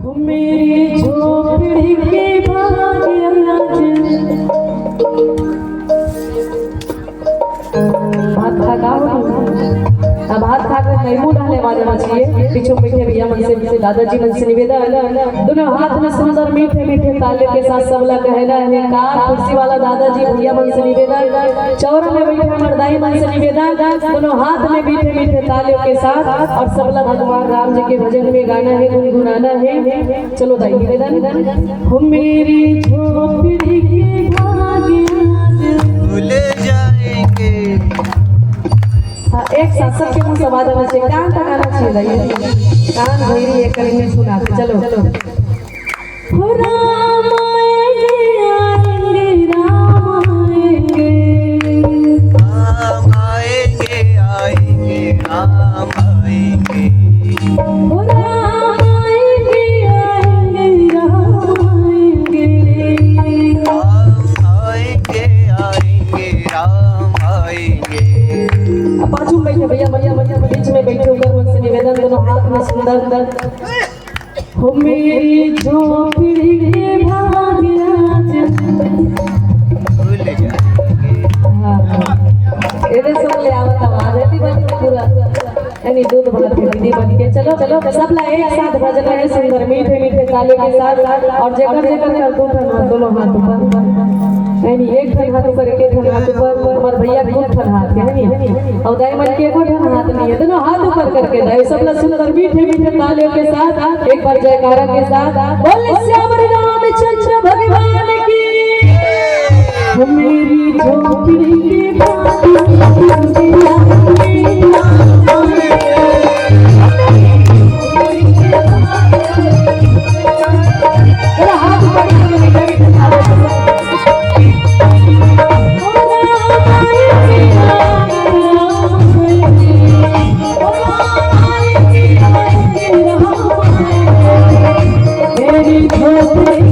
मेरी झोपड़ी के भाग्य भात खा अब भात खाकर नहीं डालने वाले चाहिए। पीछे बैठे भैया मन से दादाजी मन से निवेदन, दोनों हाथ में सुंदर मीठे मीठे ताले के साथ सबला कहना है का कुर्सी वाला दादाजी भैया मन से निवेदन, चौरा में बैठे मर्दाई मन से निवेदन, दोनों हाथ में मीठे मीठे ताले के साथ और सबला भगवान राम जी के भजन में गाना है, गुनगुनाना है। चलो दाई निवेदन, हो मेरी झोपड़ी के भाग्य भूल जाएंगे। एक साथ सबके मुंह सवाद आना चाहिए, कान तक आना चाहिए, कान भैरी एक करेंगे सुना। चलो हो राम आएंगे राम आएंगे आएंगे राम आएंगे। हो राम आएंगे राम आएंगे। बाजू में बैठे भैया भैया भैया बीच में बैठे होकर मुझसे निवेदन, दोनों हाथ में सुंदर हो मेरी झोपड़ी के भाग्य भूल जाएंगे। ये सब ले आवत आवाज है दीदी पूरा यानी दूध भात की दीदी बन के। चलो चलो सब ला एक साथ भजन है सुंदर मीठे मीठे ताले के साथ और जेकर जेकर कर दोनों हाथ ऊपर यानी एक ठन हाथ ऊपर एक ठन हाथ ऊपर। हमार भैया दो ठन हाथ के है और दाई मन के एको ठन हाथ नहीं है, दोनों हाथ ऊपर करके दाई सब ला सुंदर मीठे मीठे ताले के साथ एक बार जयकारा के साथ बोले श्याम रामचंद्र भगवान की। मेरी झोपड़ी के मेरी झोपड़ी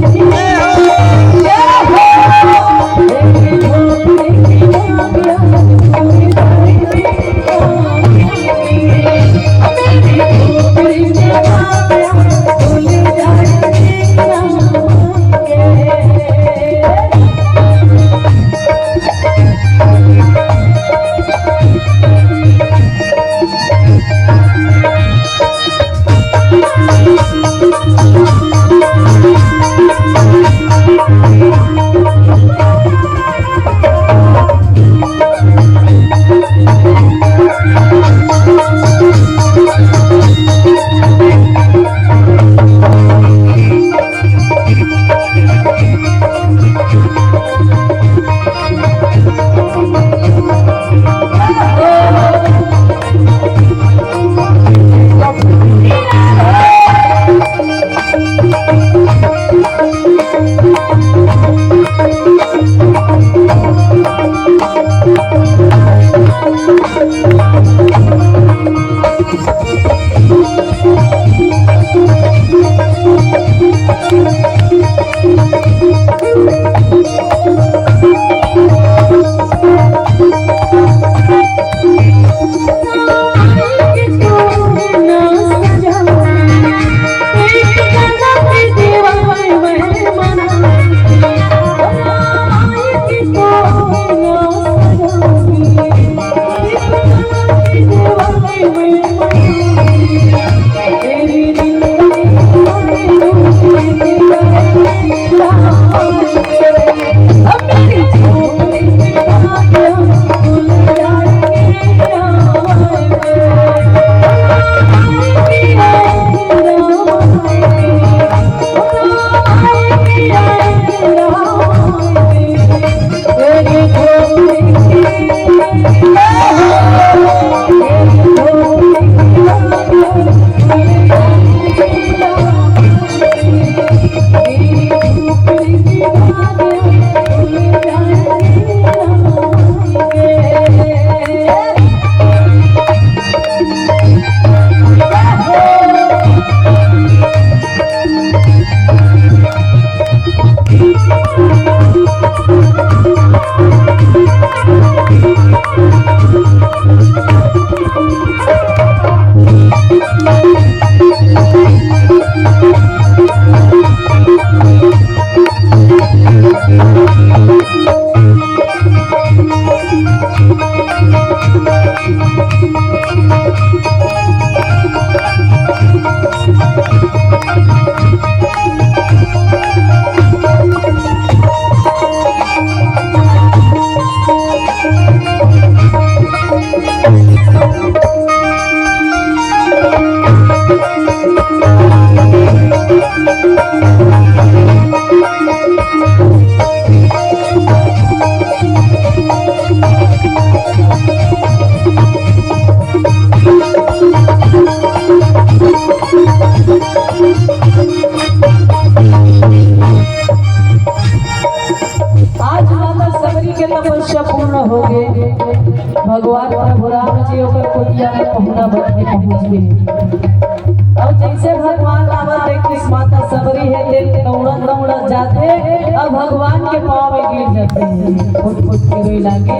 भगवान आवत है किस माता सबरी है ते दौड़त दौड़त जाते अब भगवान के पाँव में गिर जाते हैं, फुट फुट के रोई लागे।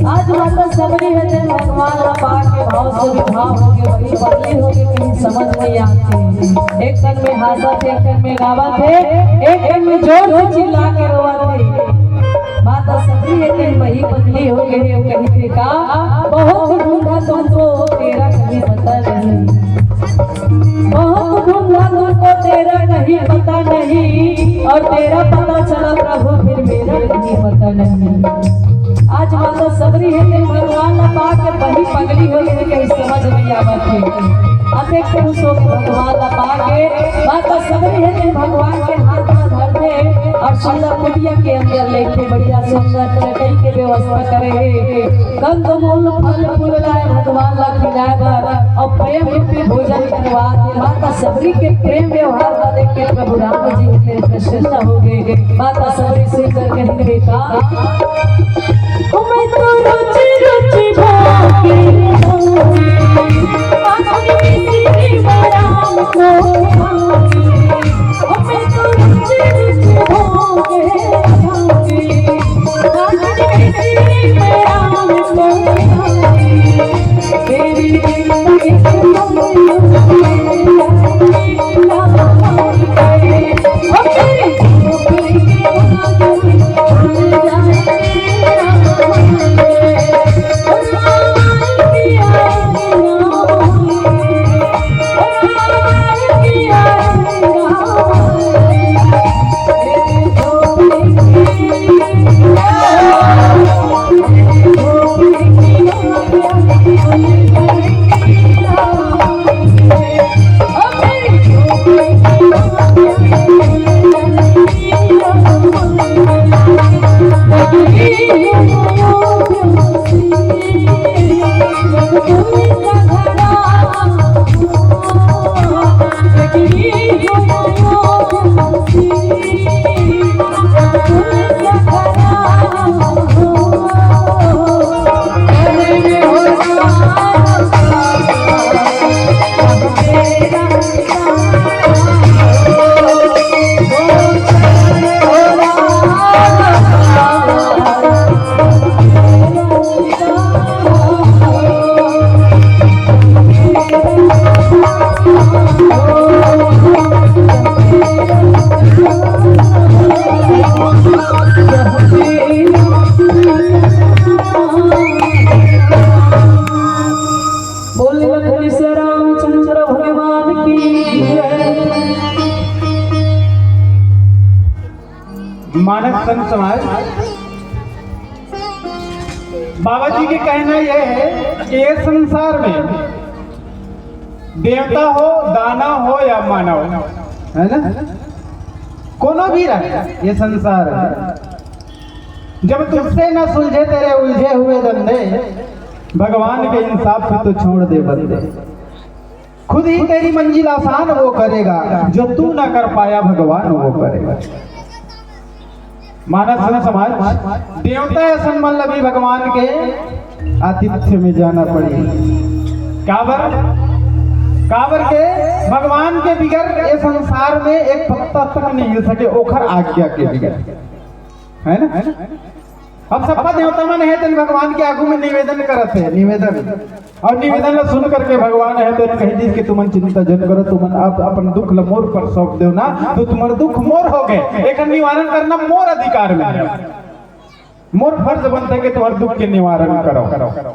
आज माता सबरी है ते भगवान का पाक के भाव से विभाव हो गए, वही बाली हो गई, कहीं समझ नहीं आती। एक कन में हासा थे, एक कन में गावा थे, एक कन में जोर से चिल्ला के रोवा थे। माता सबरी है ते वही पतली हो गई है, कहीं थे का बहुत ढूंढा तुमको तेरा कहीं पता नहीं, बहुत ढूंढा तुमको तेरा कहीं पता नहीं, और तेरा पता चला प्रभु फिर मेरा कहीं पता नहीं। आज माता सबरी है ते भगवान ना पाके वही पगली हो गई, कहीं समझ नहीं आवत है। अनेक पुरुषों के भगवान ना पाके माता सबरी है ते भगवान के हाथ में धर दे और सुंदर कुटिया के अंदर लेके बढ़िया सुंदर तरह के व्यवस्था करे, कंद मूल फल फूल लाए भगवान ला खिलाए बर और प्रेम रूपी भोजन करवा के माता सबरी के प्रेम व्यवहार का देख के प्रभु राम जी के प्रसन्न हो गए। माता सबरी से कर कहीं बेटा मैं तो रुचि रुचि भागे अपनी किसी राम को मैं तो रुचि रुचि भागे अपनी किसी राम को मेरी जिंदगी मानव संत समाज बाबा जी के कहना यह है कि ये संसार में देवता हो, दाना हो या मानव, है ना, कोनो भी रहे ये संसार है, जब तुझसे न सुलझे तेरे उलझे हुए धंधे, भगवान के इंसाफ से तो छोड़ दे बंदे। खुद ही तेरी मंजिल आसान वो करेगा, जो तू ना कर पाया भगवान वो करेगा। मानव समाज देवता ऐसा मतलब भगवान के आतिथ्य में जाना पड़ेगा। काबर के भगवान के बिगर ये संसार में एक पत्ता तक नहीं हिल सके, ओखर आज्ञा के बिगर, है ना। अब सबका देवता मन है तो भगवान के आगू में निवेदन करते हैं, निवेदन और निवेदन सुन करके भगवान है तो कह दी कि तुमन चिंता जन करो, तुमन आप अपन दुख ल मोर पर सौंप दो ना, तो तुम्हारे दुख मोर हो गए, एक निवारण करना मोर अधिकार में है, मोर फर्ज बनता है कि तुम्हारे दुख के निवारण करो।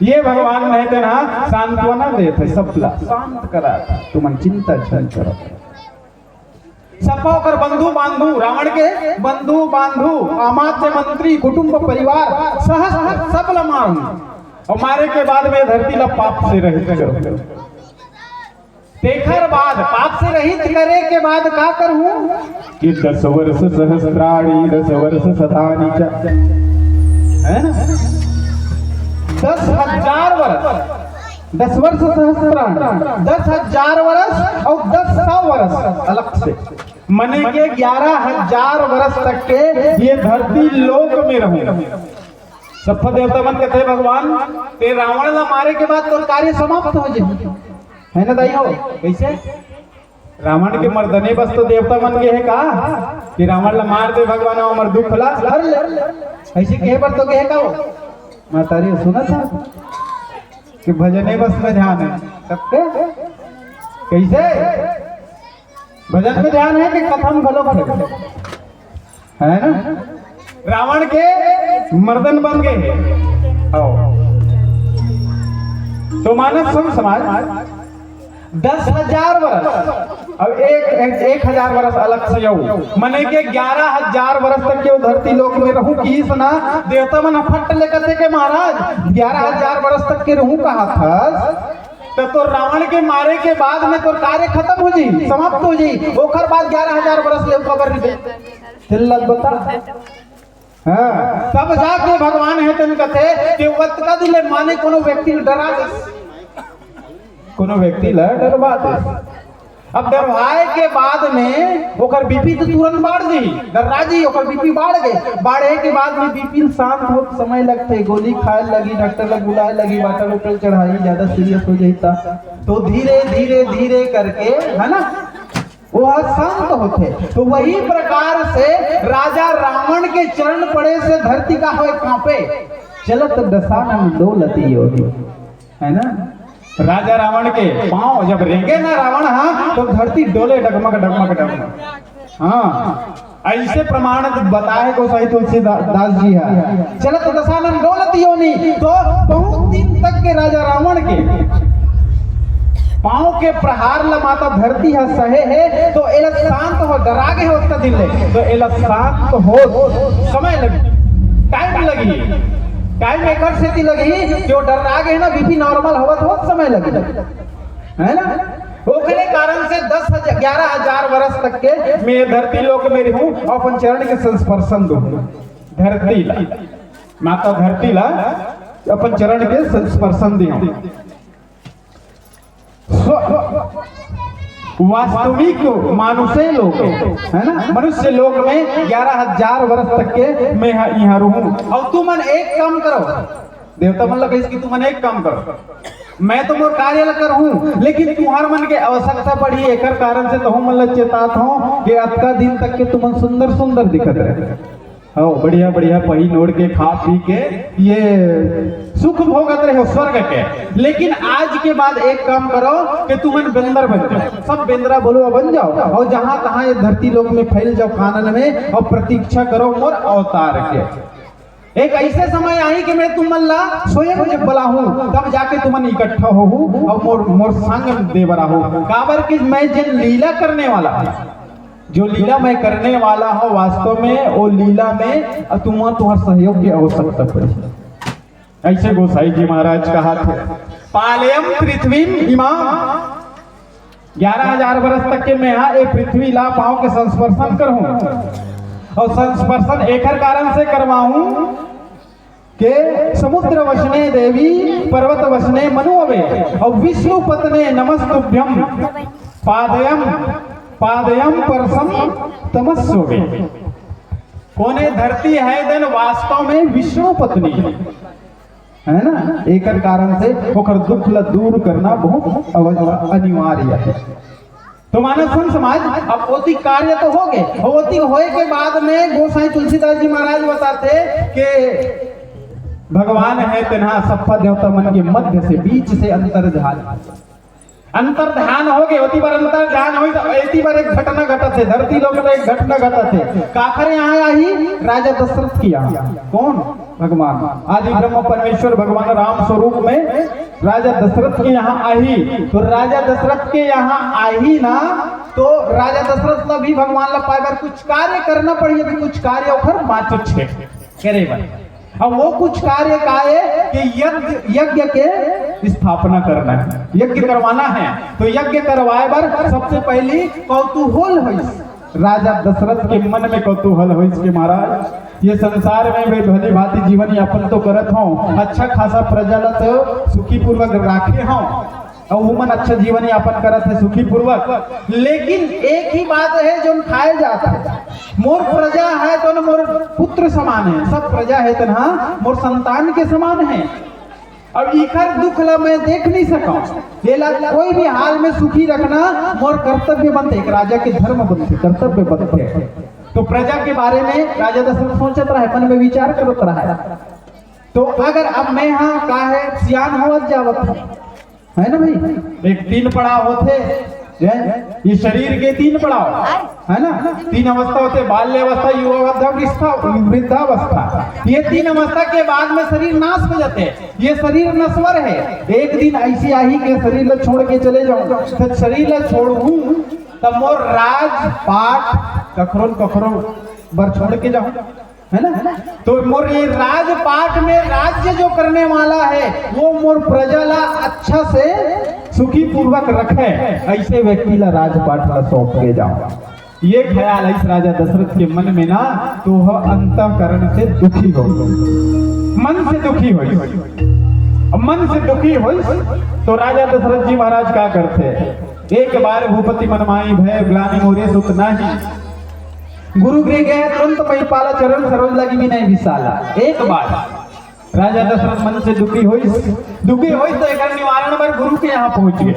ये भगवान है तो ना सांत्वना देते, सबला शांत करा, तुमन चिंता जन करो। सफा कर बंधु बांधु, रावण के बंधु बांधु, अमात्य मंत्री कुटुंब परिवार सहस सब लमारू, और मारे के बाद में धरती ला पाप से रहित करो। तेखर बाद पाप से रहित करे के बाद का करूं कि 10 वर्ष सहस्त्राणी 10 वर्ष सदानी, है ना, 10,000 वर्ष, 10 वर्ष सहस्त्राणी, 10,000 वर्ष और 10,000 वर्ष अलग से, मने के 11,000 वर्ष तक के ये धरती लोक में रहूं। सब देवता मन कहते भगवान ते रावण ला मारे के बाद तो कार्य समाप्त हो जाए, है ना दाई हो? कैसे रावण के मर्दने बस तो देवता मन के है का कि रावण ला मार दे भगवान अमर दुख ला हर ले ऐसे कहे पर तो कहे का हो मातारी सुना था कि भजने बस में ध्यान है सबके कैसे भजन में ध्यान है कि कथन भलो भले है ना रावण के मर्दन बन गए तो मानव समाज 10,000 वर्ष अब 1,000 वर्ष अलग से जाऊ मने के 11,000 वर्ष तक के धरती लोक में रहूं की सुना देवता मन फट लेकर के महाराज 11,000 वर्ष तक के रहूं कहा था तो रावण के मारे के बाद में तो कार्य खत्म हो जाई समाप्त हो जाई ओकर बाद 11,000 वर्ष ले खबर दे चिल्लत बता हाँ तब जाके भगवान है तन कथे कि वत का दिले माने कोनो व्यक्ति डरा दे कोनो व्यक्ति ला डरवा दे अब डरवाए के बाद में ओकर बीपी तो तुरंत बढ़ गई डरा जी ओकर बीपी बढ़ गए बढ़े के बाद में बीपी शांत हो समय लगते गोली खाए लगी डॉक्टर लग बुलाए लगी बाटल उटल चढ़ाई ज्यादा सीरियस हो जाता तो धीरे धीरे धीरे करके है ना वो शांत होते तो वही प्रकार से राजा रावण के चरण पड़े से धरती का हो कांपे चलत दशानन डोलती योगी है ना राजा रावण के पांव जब रेंगे ना रावण हाँ तो धरती डोले डगमग डगमग डगमग हाँ ऐसे प्रमाण बताए गोसाई तुलसीदास जी है चलत दशानन डोलत योनी तो बहुत दिन तक के राजा रावण के पांव के प्रहार ला माता धरती है सहे है तो एला शांत हो डरा गए हो उसका दिल तो एला शांत हो समय लगी टाइम लगी टाइम एकर से लगी जो डरा गए ना बीपी नॉर्मल होवत हो समय लगी है ना ओकरे कारण से 11,000 वर्ष तक के मैं धरती लोक में रहूं और अपन चरण के संस्पर्शन दूं धरती ला माता धरती ला अपन चरण के संस्पर्शन दूं वास्तविक मानुषे लोग है ना मनुष्य लोग में 11,000 वर्ष तक के मैं यहाँ रहूं और तू मन एक काम करो देवता मन लगे कि तू मन एक काम करो मैं तो मोर कार्य ल कर हूं लेकिन तुम्हार मन के आवश्यकता पड़ी एकर कारण से तो हम मन चेतात हूं कि अतका दिन तक के तुम सुंदर सुंदर दिखत रहे हो बढ़िया बढ़िया पही नोड़ के खा पी के ये सुख भोगत रहे हो स्वर्ग के लेकिन आज के बाद एक काम करो कि तुम बेंदर बन जाओ सब बेंदरा बोलो बन जाओ और जहां तहां ये धरती लोक में फैल जाओ कानन में और प्रतीक्षा करो मोर अवतार के एक ऐसे समय आई कि मैं तुम ला स्वयं जब बला हूं तब जाके तुम इकट्ठा हो और मोर संग देवरा हो काबर कि मैं जिन लीला करने वाला जो लीला मैं करने वाला हूँ वास्तव में वो लीला में तुम्हार सहयोग की आवश्यकता पड़ी ऐसे गोसाई जी महाराज कहा थे पालयम पृथ्वी इमाम 11,000 वर्ष तक के मैं यहाँ एक पृथ्वी ला पाओ के संस्पर्शन करूं और संस्पर्शन एक कारण से करवाऊं के समुद्र वसने देवी पर्वत वसने मनु अवे और विष्णु पत्ने नमस्तुभ्यम पादयम परसम तमस्सोवे कोने धरती है देन वास्तव में विष्णु पत्नी है ना एक कारण से ओकर दुख ला दूर करना बहुत अनिवार्य है तो मानव समाज अब ओती कार्य तो हो गए ओती होए के बाद में गोसाई तुलसीदास जी महाराज बताते कि भगवान है तेना सप्पा देवता मन के मध्य से बीच से अंतर ध्यान हो गए ओती बार अंतर ध्यान हो तो एती बार एक घटना घटत है धरती लोक में एक घटना घटत है काखर यहाँ आई राजा दशरथ की यहाँ कौन भगवान आदि ब्रह्म परमेश्वर भगवान राम स्वरूप में राजा दशरथ के यहाँ आई तो राजा दशरथ के यहाँ आई ना तो राजा दशरथ ला भी भगवान ला पाए बार कुछ कार्य करना पड़ी अभी कुछ कार्य ओखर माचो छे करे बार अब वो कुछ कार्य का है कि यज्ञ के स्थापना करना है यज्ञ करवाना है तो यज्ञ करवाए बार सबसे पहली कौतूहल हुई राजा दशरथ के मन में कौतूहल हुई के महाराज ये संसार में वे भली भांति जीवन यापन तो करत हूँ अच्छा खासा प्रजा तो सुखी पूर्वक राखे हूँ और वुमन अच्छा जीवन यापन करत है सुखी पूर्वक लेकिन एक ही बात है जो खाए जाता है मोर प्रजा है तो मोर पुत्र समान है सब प्रजा है तना मोर संतान के समान है अब इखर दुख ला मैं देख नहीं सका, ये ला कोई भी हाल में सुखी रखना मोर कर्तव्य बनते, एक राजा के धर्म बनते, कर्तव्य बनते। तो प्रजा के बारे में राजा दशरथ सोचत रहा, मन में विचार करत रहा। तो अगर अब मैं यहाँ का है सियान होवत जावत है ना भाई, एक 3 पड़ाव होते, ये शरीर के 3 पड़ाव है ना, 3 अवस्था होते, बाल्यावस्था, युवावस्था, वृद्धावस्था। ये 3 अवस्था के बाद में शरीर नाश हो जाते हैं, ये शरीर नश्वर है। एक दिन ऐसी आई के शरीर ला छोड़ के चले जाऊं, तो शरीर ला छोड़ू तब मोर राज पाठ कखरो बर छोड़ के जाऊं, है ना। तो मोर ये राजपाट में राज्य जो करने वाला है वो मोर प्रजा ला अच्छा से सुखी पूर्वक रखे, ऐसे व्यक्ति ला राजपाट ला सौंप के जाओ। ये ख्याल इस राजा दशरथ के मन में ना, तो वह अंतःकरण से दुखी हो, मन से दुखी हो। मन से दुखी हो तो राजा दशरथ जी महाराज क्या करते, एक बार भूपति मनमाई भय ग्लानि मोरे सुत नाही, गुरु गृह गए तुरंत महिपाला चरण सरोज लगी भी नहीं विशाला। एक बार राजा दशरथ मन से दुखी हुई तो एक निवारण पर गुरु के यहाँ पहुंच गए।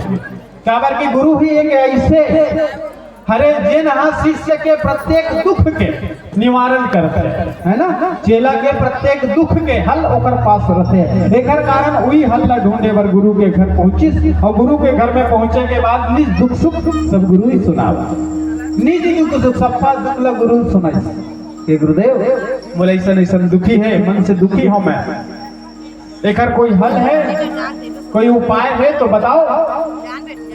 काबर के गुरु ही एक ऐसे हरे जिन शिष्य के प्रत्येक दुख के निवारण करते है ना, चेला के प्रत्येक दुख के हल ओकर पास रहते। एकर कारण वही हल ला ढूंढे बर गुरु के घर पहुंची, और गुरु के घर में पहुंचे के बाद निज दुख सुख सब गुरु ही सुनावा, निज दुख सुख सबका दुख ला गुरु सुनाई के गुरुदेव बोले ऐसा दुखी है, मन से दुखी हूं मैं, एकर कोई हल है, कोई उपाय है तो बताओ।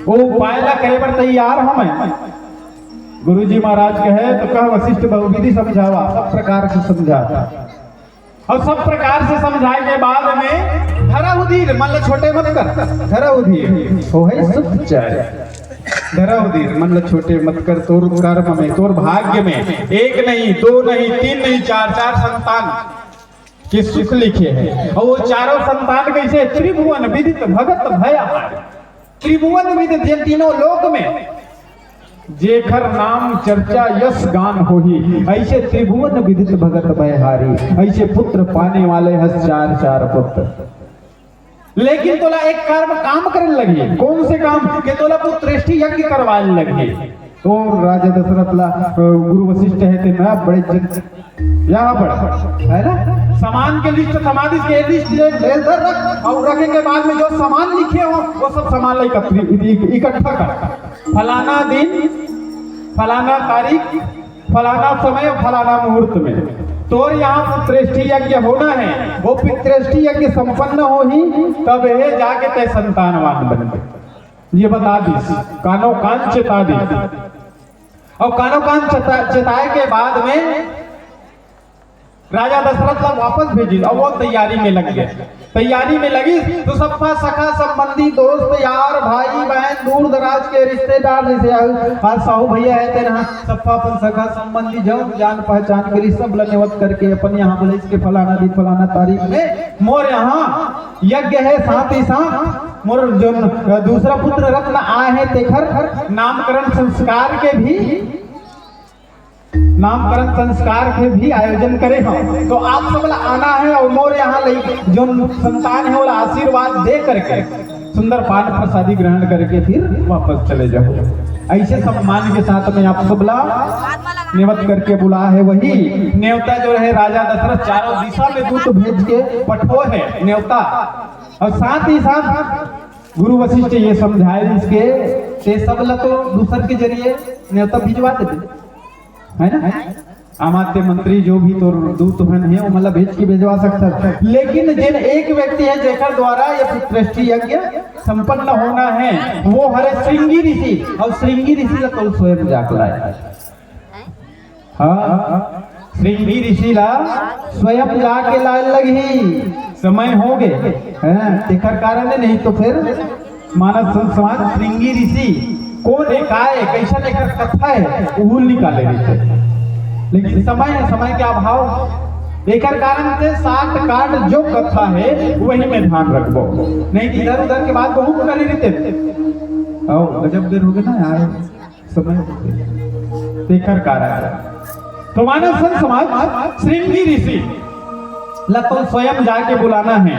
वो उपाय ला करे पर तैयार हूं मैं। गुरुजी महाराज कहे तो कह वशिष्ठ बहुविधि समझावा, सब प्रकार से समझाता, और सब प्रकार से समझाए के बाद में धरा उधीर, मन छोटे मत कर, धरा उधीर हो है सच्चाई, धरा उधीर मन छोटे मत कर, तोर कर्म में तोर भाग्य में 1 नहीं 2 नहीं 3 नहीं 4 संतान के सुख लिखे हैं। और वो चारों संतान कैसे, त्रिभुवन विदित भगत भयहारी, त्रिभुवन विदित जिन तीनों लोक में जेखर नाम चर्चा यश गान होही, ऐसे त्रिभुवन विदित भगत भयहारी, ऐसे पुत्र पाने वाले हस 4 पुत्र। लेकिन तोला एक काम करने लगी, कौन से काम के तोला पुत्रेष्टि यज्ञ करवाने लगी। तो राजा दशरथ ला गुरु वशिष्ठ है ते मैं बड़े यहाँ बड़ा है ना, सामान के लिस्ट समाधि के लिस्ट इधर रख, और रखने के बाद में जो सामान लिखे हो वो सब सामान इकट्ठा कर, फलाना दिन फलाना तारीख फलाना समय फलाना मुहूर्त में तोर यहाँ पुत्रेष्टि यज्ञ होना है। वो पुत्रेष्टि यज्ञ संपन्न हो ही तब है जाके तय संतानवान बन। ये बता दी, कानो कान चेता दी, और कानो कान चेताए के बाद में राजा दशरथ को वापस भेजी, और वो तैयारी में लग गए। तैयारी में लगी तो सबका सखा संबंधी दोस्त यार भाई बहन दूर दराज के रिश्तेदार जैसे आज साहू भैया है तेरा सबका अपन सखा संबंधी जब जान पहचान करी सब लनेवत करके अपन यहाँ बोले इसके फलाना दिन फलाना तारीख में मोर यहाँ यज्ञ है, साथ ही साथ मोर जो दूसरा पुत्र रत्न आए हैं तेखर नामकरण संस्कार के भी आयोजन करे हम। तो आप सब आना है और मोर यहाँ जो संतान है वो आशीर्वाद दे करके सुंदर पान प्रसादी ग्रहण करके फिर वापस चले जाओ। ऐसे सम्मान के साथ में आप सब नेवत करके बुला है। वही न्योता जो है राजा दशरथ चारों दिशा में दूत भेज के पठो है न्योता, और साथ ही साथ गुरु वशिष्ठ ये समझाए इसके सब तो दूसर के जरिए न्योता भिजवा देते है ना, अमात्य मंत्री जो भी तो दूत है वो मतलब भेज के भेजवा सकता है। लेकिन जिन एक व्यक्ति है जेकर द्वारा ये पुत्रेष्टि यज्ञ संपन्न होना है वो हरे श्रृंगी ऋषि, और श्रृंगी ऋषि का तो स्वयं जाकला है। हाँ, श्रृंगी ऋषि ला स्वयं जाके लाल लगी, समय हो गए तेखर कारण है, नहीं तो फिर मानव समाज श्रृंगी ऋषि कौन है का है कैसा लेकर कथा है वो निकाले थे। लेकिन समय के अभाव एकर कारण से 60 काट जो कथा है वही में ध्यान रखबो, नहीं इधर उधर के बात बहुत कर लेते गजब देर हो गए ना यार समय एकर कारण। तो मानव संत समाज श्रृंगी ऋषि तो स्वयं जाके बुलाना है।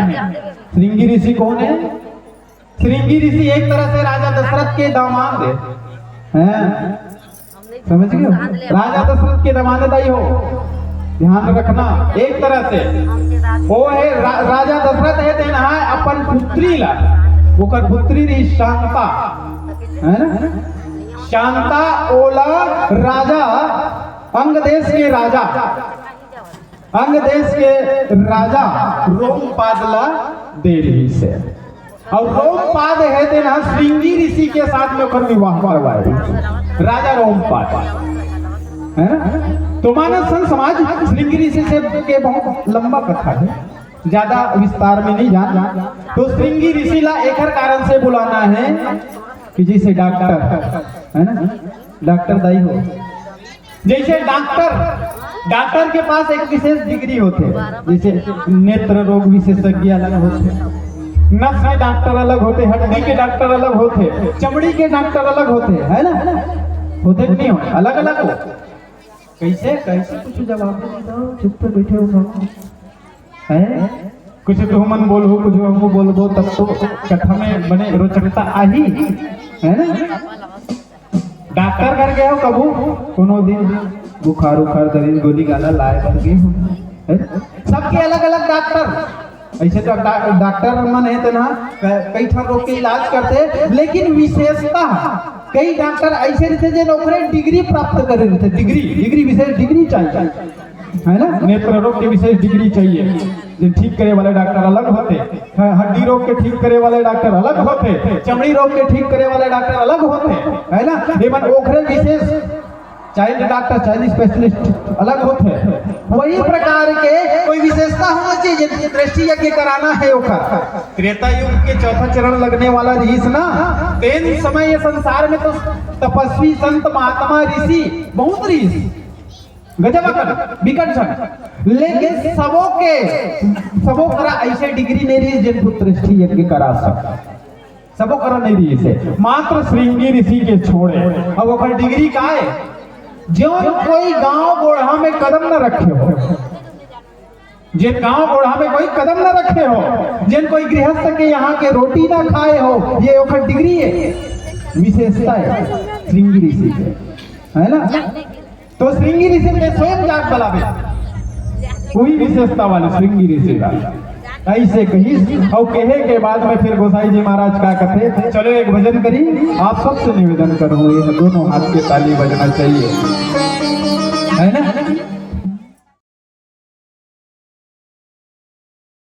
श्रृंगी ऋषि कौन है? श्रृंगी ऋषि एक तरह से राजा दशरथ के दामाद हैं, समझ गए? राजा दशरथ के दामाद हो, ध्यान रखना। एक तरह से वो है राजा दशरथ है देना है अपन पुत्री ला, ओकर पुत्री रही शांता, है ना? शांता ओला राजा अंग देश के राजा, अंग देश के राजा रोमपादला दे रही से, और रोमपाद है देना श्रृंगी ऋषि के साथ में ओकर विवाह करवाए राजा रोमपाद, है ना? तो मानव संत समाज श्रृंगी ऋषि से के बहुत लंबा कथा है, ज्यादा विस्तार में नहीं जान। तो श्रृंगी ऋषि ला एक कारण से बुलाना है कि जैसे डॉक्टर, है ना? डॉक्टर दाई हो, जैसे डॉक्टर के पास एक विशेष डिग्री होते, जैसे नेत्र रोग विशेषज्ञ अलग होते, नस के डॉक्टर अलग होते, हड्डी के डॉक्टर अलग होते, चमड़ी के डॉक्टर अलग होते, है ना? होते नहीं हो, अलग अलग हो। कैसे कैसे कुछ जवाब नहीं दो, चुप पे बैठे हो है, कुछ तो मन बोलो, कुछ हमको बोलबो, तब तो कथा में बने रोचकता आई, है ना? डॉक्टर कर गए हो कबू कोनो दिन बुखार उखार दर्द गोली गाला लाए कर गए हो, सबके अलग अलग डॉक्टर। ऐसे तो डॉक्टर मन है तो ना कई ठन रोग के इलाज करते, लेकिन विशेषता कई डॉक्टर ऐसे रहते जो नौकरी डिग्री प्राप्त करे रहते, डिग्री विशेष डिग्री चाहिए, है ना? नेत्र रोग के विशेष डिग्री चाहिए, जिन ठीक करे वाले डॉक्टर अलग होते, हड्डी रोग के ठीक करे वाले डॉक्टर अलग होते, चमड़ी रोग के ठीक करे वाले डॉक्टर अलग होते, है ना? एवं ओखरे विशेष चाइल्ड डॉक्टर, चाइल्ड स्पेशलिस्ट अलग होते। वही प्रकार के कोई विशेषता होना चाहिए, दृष्टि यज्ञ कराना है ओखर। त्रेता युग के चौथा चरण लगने वाला ऋषि ना, तेन समय ये संसार में तो तपस्वी संत महात्मा ऋषि बहुत ऋषि गजब विकट छन, लेकिन सबो करा ऐसे डिग्री नहीं रही जिन पुत्र यज्ञ करा सकता, सबो करा नहीं रही से, मात्र श्रृंगी ऋषि के छोड़े। अब ओकर डिग्री का है, जो कोई गांव गोढ़ा में कदम न रखे हो, जिन गांव गोढ़ा में कोई कदम न रखे हो, जिन कोई गृहस्थ के यहाँ के रोटी ना खाए हो, ये ओकर डिग्री है, विशेषता है श्रृंगी ऋषि के, है ना? तो श्रृंगी ऋषि के स्वयं जाग बलावे, वही विशेषता वाले श्रृंगी ऋषि का ऐसे कही। और कहे के बाद में फिर गोसाई जी महाराज क्या कहते, चलो एक भजन करी, आप सबसे निवेदन करो, ये दोनों हाथ के ताली बजना चाहिए, है ना?